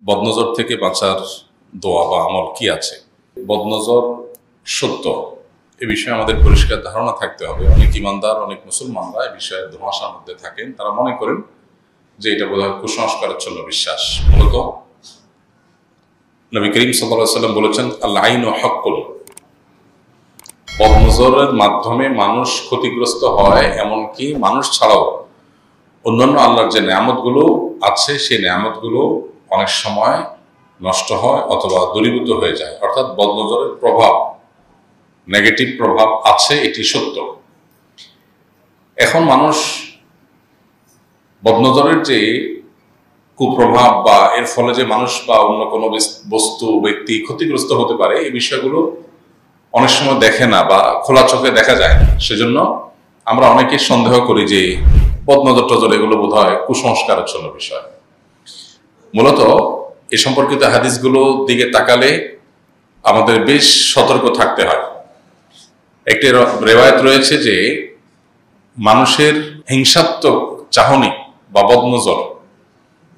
বদনজর থেকে বাঁচার দোয়া বা আমল কি আছে? বদনজর সত্য, এ বিষয়ে আমাদের পরিষ্কার ধারণা থাকতে হবে। অনেক ইমানদার, অনেক মুসলমানরা এ বিষয়ে ধোঁয়াশার মধ্যে থাকেন। তারা মনে করেন যে এটা বোধহয় কুসংস্কারাচ্ছন্ন বিশ্বাস। মূলত নবী করিম সাল্লাল্লাহু আলাইহি ওয়াসাল্লাম বলেছেন, আল আইনু হাক্কুন। বদনজরের মাধ্যমে মানুষ ক্ষতিগ্রস্ত হয়, এমনকি মানুষ ছাড়াও অন্যান্য আল্লাহর যে নেয়ামতগুলো আছে সেই নেয়ামতগুলো অনেক সময় নষ্ট হয় অথবা দূরীভূত হয়ে যায়। অর্থাৎ বদনজরের প্রভাব, নেগেটিভ প্রভাব আছে, এটি সত্য। এখন মানুষ বদনজরের যে কুপ্রভাব বা এর ফলে যে মানুষ বা অন্য কোনো বস্তু ব্যক্তি ক্ষতিগ্রস্ত হতে পারে, এই বিষয়গুলো অনেক সময় দেখে না বা খোলা চোখে দেখা যায় না। সেজন্য আমরা অনেকে সন্দেহ করি যে বদনজর টজর এগুলো বোধ হয় কুসংস্কারাচ্ছন্ন বিষয়। মূলত এ সম্পর্কিত হাদিসগুলো দিকে তাকালে আমাদের বেশ সতর্ক থাকতে হয়। একটি রেওয়ায়েত রয়েছে যে মানুষের হিংসাত্মক চাহনি বা বদনজর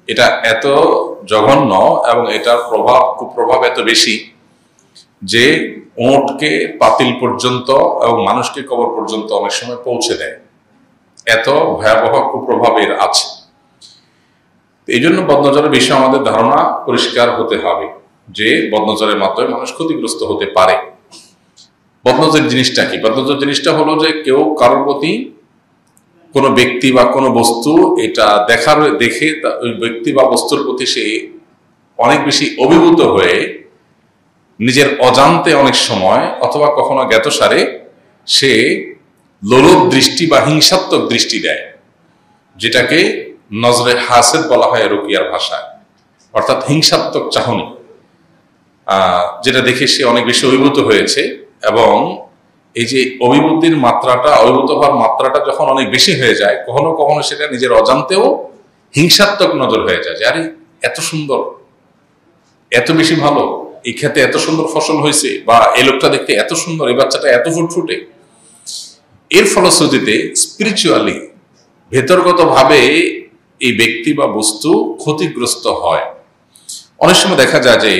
এটা এত জঘন্য এবং এটার কুপ্রভাব এত বেশি যে ওঁটকে পাতিল পর্যন্ত এবং মানুষকে কবর পর্যন্ত অনেক সময় পৌঁছে দেয়। এত ভয়াবহ কুপ্রভাবের আছে। এই জন্য বদনজরের বিষয়ে আমাদের ধারণা পরিষ্কার হতে হবে যে বদনজরের মাধ্যমে মানুষ ক্ষতিগ্রস্ত হতে পারে। বদনজর জিনিসটা কি? বদনজর জিনিসটা হলো যে কেউ কারোর প্রতি কোনো ব্যক্তি বা কোনো বস্তু এটা দেখে ওই ব্যক্তি বা বস্তুর প্রতি সে অনেক বেশি অভিভূত হয়ে নিজের অজান্তে অনেক সময় অথবা কখনো জ্ঞাতসারে সে লোলুপ দৃষ্টি বা হিংসাত্মক দৃষ্টি দেয়, যেটাকে নজরে হাসেদ বলা হয় রুকিয়ার ভাষায়। অর্থাৎ হিংসাত্মক চাহনি, যেটা দেখে সে অনেক বেশি অভিভূত হয়েছে। এবং এই যে অভিভূত হওয়ার মাত্রাটা যখন অনেক বেশি হয়ে যায়, কখনো কখনো সেটা নিজের অজান্তেও হিংসাত্মক নজর হয়ে যায় যে আরে এত সুন্দর, এত বেশি ভালো, এই ক্ষেতে এত সুন্দর ফসল হয়েছে, বা এই লোকটা দেখতে এত সুন্দর, এই বাচ্চাটা এত ফুটফুটে। এর ফলশ্রুতিতে স্পিরিচুয়ালি ভেতরগত ভাবে এই ব্যক্তি বা বস্তু ক্ষতিগ্রস্ত হয়। অনেক সময় দেখা যায় যে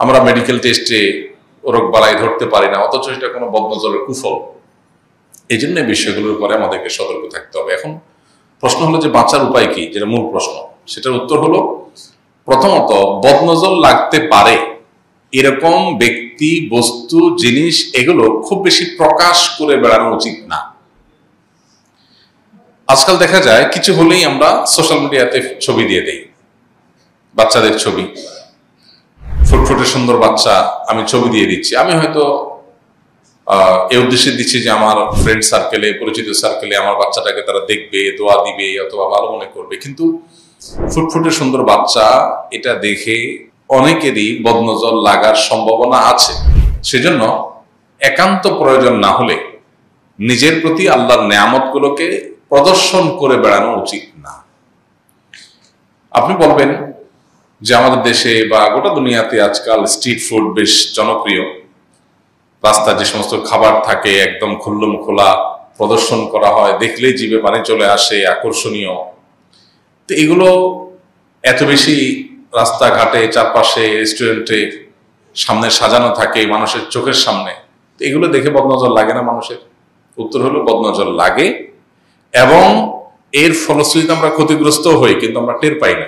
আমরা মেডিকেল টেস্টে রোগ বালাই ধরতে পারি না, অথচ এটা কোনো বদনজরের কুফল। এই জন্য বিষয়গুলোর উপরে আমাদেরকে সতর্ক থাকতে হবে। এখন প্রশ্ন হলো যে বাঁচার উপায় কি, যেটা মূল প্রশ্ন, সেটার উত্তর হলো প্রথমত বদনজর লাগতে পারে এরকম ব্যক্তি, বস্তু, জিনিস এগুলো খুব বেশি প্রকাশ করে বেড়ানো উচিত না। আজকাল দেখা যায় কিছু হলেই আমরা সোশ্যাল মিডিয়াতে ছবি দিয়ে দেই, বাচ্চাদের ছবি, ফুটফুটে সুন্দর বাচ্চা, আমি ছবি দিয়ে দিচ্ছি। আমি হয়তো এই উদ্দেশ্যে দিচ্ছি যে আমার ফ্রেন্ড সার্কেলে, পরিচিত সার্কেলে আমার বাচ্চাটাকে তারা দেখবে, দোয়া দিবে অথবা ভালো মনে করবে। কিন্তু ফুটফুটে সুন্দর বাচ্চা এটা দেখে অনেকেরই বদনজর লাগার সম্ভাবনা আছে। সেজন্য একান্ত প্রয়োজন না হলে নিজের প্রতি আল্লাহর নেয়ামতগুলোকে প্রদর্শন করে বেড়ানো উচিত না। আপনি বলবেন যে আমাদের দেশে বা গোটা দুনিয়াতে আজকাল স্ট্রিট ফুড বেশ জনপ্রিয়। রাস্তায় যে সমস্ত খাবার থাকে একদম খুল্লুম খোলা প্রদর্শন করা হয়, দেখলেই জিভে পানি চলে আসে, আকর্ষণীয়। তো এগুলো এত বেশি রাস্তাঘাটে, চারপাশে, রেস্টুরেন্টে সামনে সাজানো থাকে মানুষের চোখের সামনে। তো এগুলো দেখে বদনজর লাগে না মানুষের? উত্তর হলো বদনজর লাগে, এবং এর ফলশ্রুতিতে আমরা ক্ষতিগ্রস্ত হই, কিন্তু আমরা টের পাই না।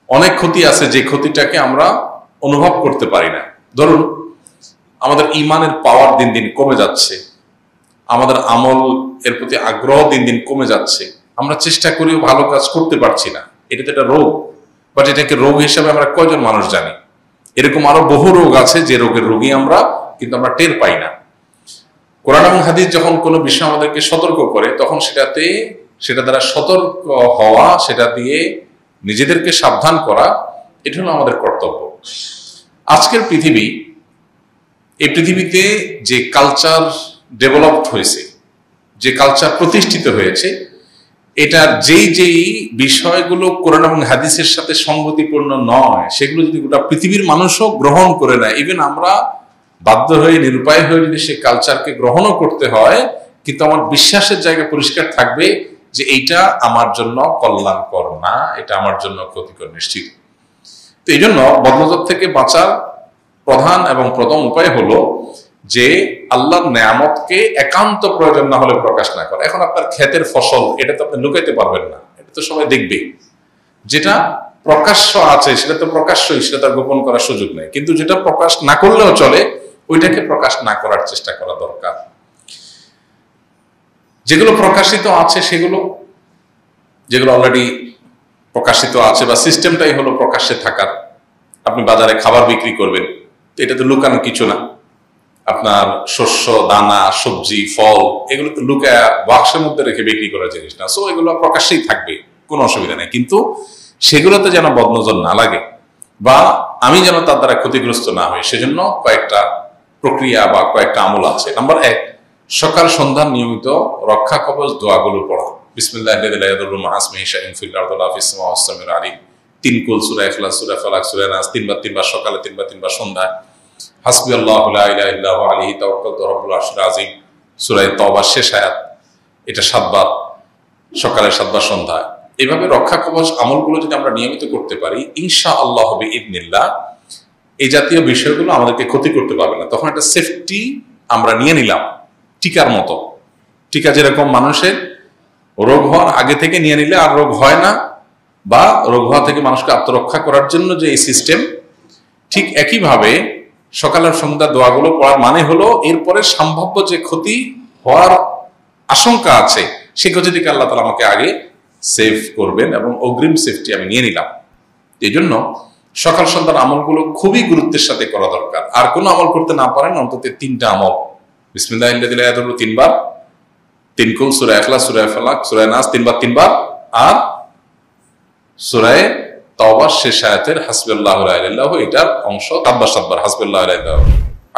অনেক ক্ষতি আছে যে ক্ষতিটাকে আমরা অনুভব করতে পারি না। ধরুন আমাদের ইমানের পাওয়ার দিন দিন কমে যাচ্ছে, আমাদের আমল এর প্রতি আগ্রহ দিন দিন কমে যাচ্ছে, আমরা চেষ্টা করেও ভালো কাজ করতে পারছি না। এটা তো একটা রোগ, বাট এটাকে রোগ হিসাবে আমরা কয়জন মানুষ জানি? এরকম আরো বহু রোগ আছে যে রোগের রোগী আমরা, কিন্তু আমরা টের পাই না। কোরআন এবং হাদিস যখন কোনো বিষয় আমাদেরকে সতর্ক করে, তখন সেটা দ্বারা সতর্ক হওয়া, সেটা দিয়ে নিজেদেরকে সাবধান করা, এটা হলো আমাদের কর্তব্য। আজকের এই পৃথিবীতে যে কালচার ডেভেলপড হয়েছে, যে কালচার প্রতিষ্ঠিত হয়েছে, এটার যেই বিষয়গুলো কোরআন এবং হাদিসের সাথে সঙ্গতিপূর্ণ নয়, সেগুলো যদি গোটা পৃথিবীর মানুষও গ্রহণ করে নেয়, ইভেন আমরা বাধ্য হয়ে, নিরুপায় হয়ে যদি সে কালচারকে গ্রহণও করতে হয়, কিন্তু আমার বিশ্বাসের জায়গা পরিষ্কার থাকবে যে এইটা আমার জন্য কল্যাণকর না, এটা আমার জন্য ক্ষতিকর নিশ্চিত। তো এই জন্য বদনজর থেকে বাঁচার প্রধান এবং প্রথম উপায় হলো যে আল্লাহর নেয়ামতকে একান্ত প্রয়োজন না হলে প্রকাশ না করা। এখন আপনার ক্ষেতের ফসল, এটা তো আপনি লুকাইতে পারবেন না, এটা তো সবাই দেখবে। যেটা প্রকাশ্য আছে সেটা তো প্রকাশ্যই, সেটা তার গোপন করার সুযোগ নেই। কিন্তু যেটা প্রকাশ না করলেও চলে, ওইটাকে প্রকাশ না করার চেষ্টা করা দরকার। যেগুলো প্রকাশিত আছে সেগুলো, যেগুলো অলরেডি প্রকাশিত আছে বা সিস্টেমটাই হলো প্রকাশ্যে থাকার। আপনি বাজারে খাবার বিক্রি করবেন, তো এটা তো লুকানো কিছু না। আপনার শস্য, দানা, সবজি, ফল, এগুলো তো লুকায়া বাক্সের মধ্যে রেখে বিক্রি করার জিনিস না। সো এগুলো প্রকাশ্যেই থাকবে, কোনো অসুবিধা নেই। কিন্তু সেগুলোতে যেন বদনজর না লাগে বা আমি যেন তার দ্বারা ক্ষতিগ্রস্ত না হই, সেজন্য কয়েকটা প্রক্রিয়া বা কয়েকটা আমল আছে। নাম্বার 1, সকাল সন্ধ্যা নিয়মিত রক্ষা কবচ দোয়াগুলো পড়া। বিসমিল্লাহিল্লাযী লা ইয়াদুররু মা ইসমিহি শাইউন ফিল আরদি ওয়ালা ফিস সামাওয়াতি ওয়াস সামিউল আলিম। 3 কুল, সূরা ইখলাস, সূরা ফালাক, সূরা নাস, 3 বার সকালে, 3 বার সন্ধ্যায়। হাসবি আল্লাহু লা ইলাহা ইল্লা হু আলাইহি তাওয়াক্কালতু রাব্বুল আরশিল আযীম, সূরা তাওবার শেষ আয়াত, এটা 7 বার সকালে, 7 বার সন্ধ্যায়। এইভাবে রক্ষা কবচ আমলগুলো যদি আমরা নিয়মিত করতে পারি, ইনশাআল্লাহ বিইذনিল্লাহ এই জাতীয় বিষয়গুলো আমাদেরকে ক্ষতি করতে পারবে না। তখন একটা সেফটি আমরা নিয়ে নিলাম, টিকার মতো। টিকা যেরকম মানুষের রোগ হওয়ার আগে থেকে নিয়ে নিলে আর রোগ হয় না, বা রোগ হওয়া থেকে মানুষকে আত্মরক্ষা করার জন্য যে এই সিস্টেম, ঠিক একইভাবে সকালের সন্ধ্যা দোয়াগুলো পড়ার মানে হলো এরপরে সম্ভাব্য যে ক্ষতি হওয়ার আশঙ্কা আছে, সেই ক্ষতি থেকে আল্লাহ তাআলা আমাকে আগে সেভ করবেন এবং অগ্রিম সেফটি আমি নিয়ে নিলাম। এই জন্য সকাল সন্ধ্যার আমলগুলো খুবই গুরুত্বের সাথে করা দরকার। আর কোনো আমল করতে না পারেন, অন্তত 3টা আমল, বিসমিল্লাহিল্লাযী লা ইয়াদুররু 3 বার, 3 কুল, সূরা ইখলাস, সূরা ফালাক, সূরা নাস 3 বার, আর সূরা তাওবার শেষ আয়াতের হাসবিয়াল্লাহু লা ইলাহা ইল্লাহু, এটার অংশ 7 বার হাসবিয়াল্লাহু লা ইলাহা ইল্লাহু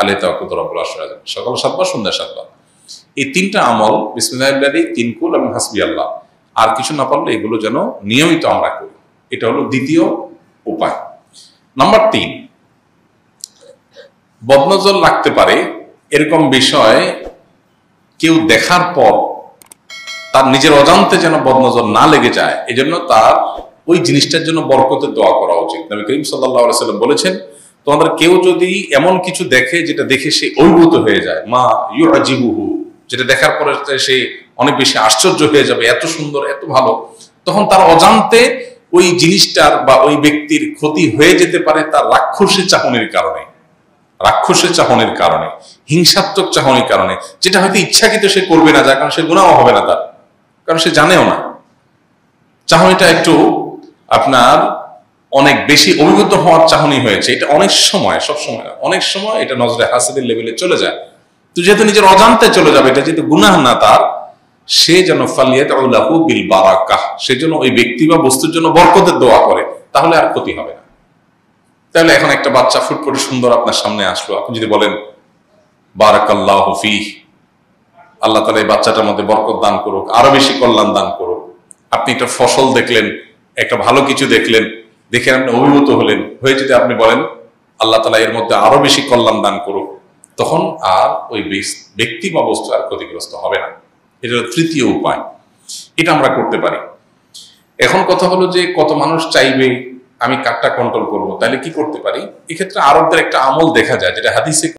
আলাইহি তাওয়াক্কালতু রাব্বুল আরশিল আযীম। সকাল 7 বার, সন্ধ্যা 7 বার। এই 3টা আমল, বিসমিল্লাহিল্লাযী, 3 কুল এবং হাসবিয়াল্লাহ, আর কিছু না পারলে এগুলো যেন নিয়মিত আমরা করি। এটা হলো দ্বিতীয় উপায়। নাম্বার 3, বদনজর লাগতে পারে এরকম বিষয় কেউ দেখার পর তার নিজের অজান্তে যেন বদনজর না লেগে যায়, এজন্য তার ওই জিনিসটার জন্য বরকতের দোয়া করা উচিত। নবী করিম সাল্লাল্লাহু আলাইহি ওয়াসাল্লাম বলেছেন, তোমাদের কেউ যদি এমন কিছু দেখে যেটা দেখে সে অভিভূত হয়ে যায়, মা ইউআজিবুহু, যেটা দেখার পরে সে অনেক বেশি আশ্চর্য হয়ে যাবে, এত সুন্দর, এত ভালো, তখন তার অজান্তে ওই জিনিসটার বা ওই ব্যক্তির ক্ষতি হয়ে যেতে পারে তার রাক্ষসের চাহনির কারণে, হিংসাত্মক চাহনির কারণে, যেটা হয়তো ইচ্ছাকৃত সে করবে না, যার কারণে সে গুনাহ হবে না তার, কারণ সে জানেও না। চাহনিটা একটু আপনার অনেক বেশি অভিভূত হওয়ার চাহনি হয়েছে, এটা অনেক সময়, সবসময় না, অনেক সময় এটা নজরে হাসিদের লেভেলে চলে যায়। তো যেহেতু নিজের অজান্তে চলে যাবে, এটা যেহেতু গুনাহ না তার, সে যেন ফালিয়াদউ লাহু বিল বারাকাহ, সেজন্য ওই ব্যক্তি বা বস্তুর জন্য বরকতের দোয়া করে, তাহলে আর ক্ষতি হবে না। তাহলে এখন একটা বাচ্চা ফুটফুটে সুন্দর আপনার সামনে আসলো, আপনি যদি বলেন বারাকাল্লাহু ফীহ, আল্লাহ তাআলা এই বাচ্চাটার মধ্যে বরকত দান করুক, আরো বেশি কল্যাণ দান করুক। আপনি একটা ফসল দেখলেন, একটা ভালো কিছু দেখলেন, দেখে আপনি অভিভূত হলেন, হয়ে যদি আপনি বলেন আল্লাহ তাআলা এর মধ্যে আরো বেশি কল্যাণ দান করুক, তখন আর ওই ব্যক্তি বা বস্তু আর ক্ষতিগ্রস্ত হবে না। এটা হলো তৃতীয় উপায়, এটা আমরা করতে পারি। এখন কথা হলো যে কত মানুষ চাইবে, আমি কারটা কন্ট্রোল করবো, তাহলে কি করতে পারি? এক্ষেত্রে আরবদের একটা আমল দেখা যায়, যেটা হাদিসে